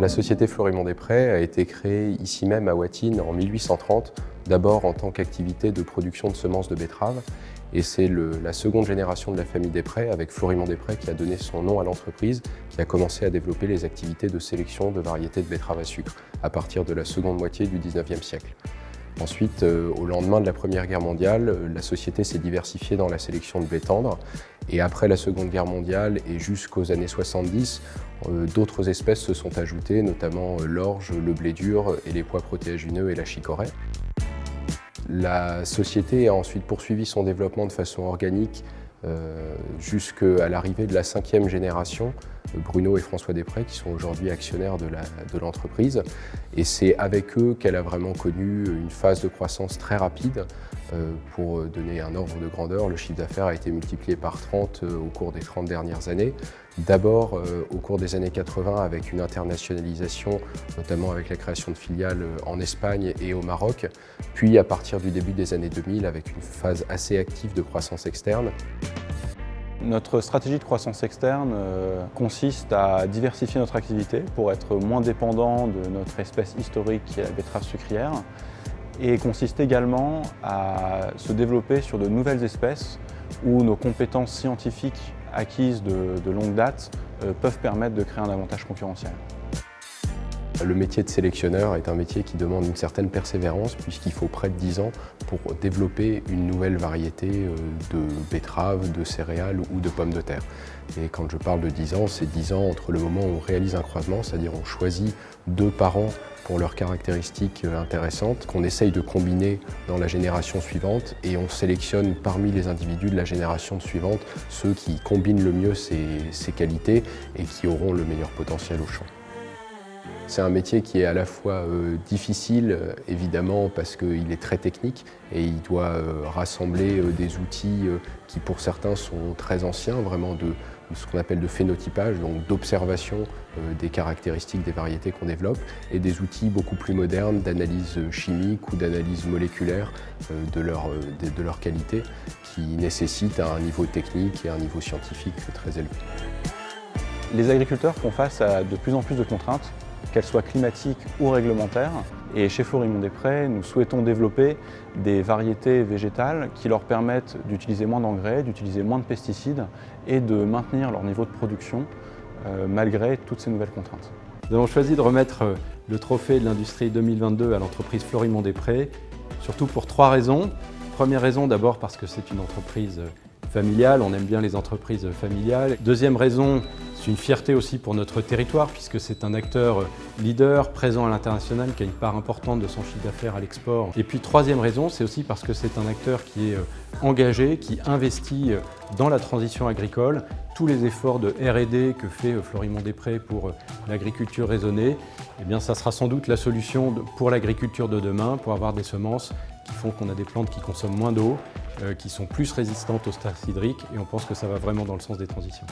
La société Florimond-Desprez a été créée ici même à Watines en 1830, d'abord en tant qu'activité de production de semences de betteraves. Et c'est la seconde génération de la famille Desprez, avec Florimond-Desprez, qui a donné son nom à l'entreprise, qui a commencé à développer les activités de sélection de variétés de betteraves à sucre à partir de la seconde moitié du XIXe siècle. Ensuite, au lendemain de la Première Guerre mondiale, la société s'est diversifiée dans la sélection de blé tendre. Et après la Seconde Guerre mondiale et jusqu'aux années 70, d'autres espèces se sont ajoutées, notamment l'orge, le blé dur et les pois protéagineux et la chicorée. La société a ensuite poursuivi son développement de façon organique jusqu'à l'arrivée de la 5e génération, Bruno et François Desprez, qui sont aujourd'hui actionnaires de l'entreprise. Et c'est avec eux qu'elle a vraiment connu une phase de croissance très rapide. Pour donner un ordre de grandeur, le chiffre d'affaires a été multiplié par 30 au cours des 30 dernières années. D'abord au cours des années 80 avec une internationalisation, notamment avec la création de filiales en Espagne et au Maroc, puis à partir du début des années 2000 avec une phase assez active de croissance externe. Notre stratégie de croissance externe consiste à diversifier notre activité pour être moins dépendant de notre espèce historique qui est la betterave sucrière, et consiste également à se développer sur de nouvelles espèces où nos compétences scientifiques acquises de longue date peuvent permettre de créer un avantage concurrentiel. Le métier de sélectionneur est un métier qui demande une certaine persévérance puisqu'il faut près de 10 ans pour développer une nouvelle variété de betteraves, de céréales ou de pommes de terre. Et quand je parle de 10 ans, c'est 10 ans entre le moment où on réalise un croisement, c'est-à-dire on choisit 2 parents pour leurs caractéristiques intéressantes, qu'on essaye de combiner dans la génération suivante et on sélectionne parmi les individus de la génération suivante ceux qui combinent le mieux ces qualités et qui auront le meilleur potentiel au champ. C'est un métier qui est à la fois difficile, évidemment, parce qu'il est très technique et il doit rassembler des outils qui, pour certains, sont très anciens, vraiment de ce qu'on appelle de phénotypage, donc d'observation des caractéristiques des variétés qu'on développe, et des outils beaucoup plus modernes d'analyse chimique ou d'analyse moléculaire de leur qualité, qui nécessitent un niveau technique et un niveau scientifique très élevé. Les agriculteurs font face à de plus en plus de contraintes, qu'elles soient climatiques ou réglementaires. Et chez Florimond-Desprez, nous souhaitons développer des variétés végétales qui leur permettent d'utiliser moins d'engrais, d'utiliser moins de pesticides et de maintenir leur niveau de production malgré toutes ces nouvelles contraintes. Nous avons choisi de remettre le trophée de l'industrie 2022 à l'entreprise Florimond-Desprez, surtout pour 3 raisons. Première raison, d'abord parce que c'est une entreprise familiale, on aime bien les entreprises familiales. Deuxième raison, c'est une fierté aussi pour notre territoire puisque c'est un acteur leader, présent à l'international, qui a une part importante de son chiffre d'affaires à l'export. Et puis troisième raison, c'est aussi parce que c'est un acteur qui est engagé, qui investit dans la transition agricole. Tous les efforts de R&D que fait Florimond-Desprez pour l'agriculture raisonnée, eh bien, ça sera sans doute la solution pour l'agriculture de demain, pour avoir des semences qui font qu'on a des plantes qui consomment moins d'eau, qui sont plus résistantes au stress hydrique, et on pense que ça va vraiment dans le sens des transitions.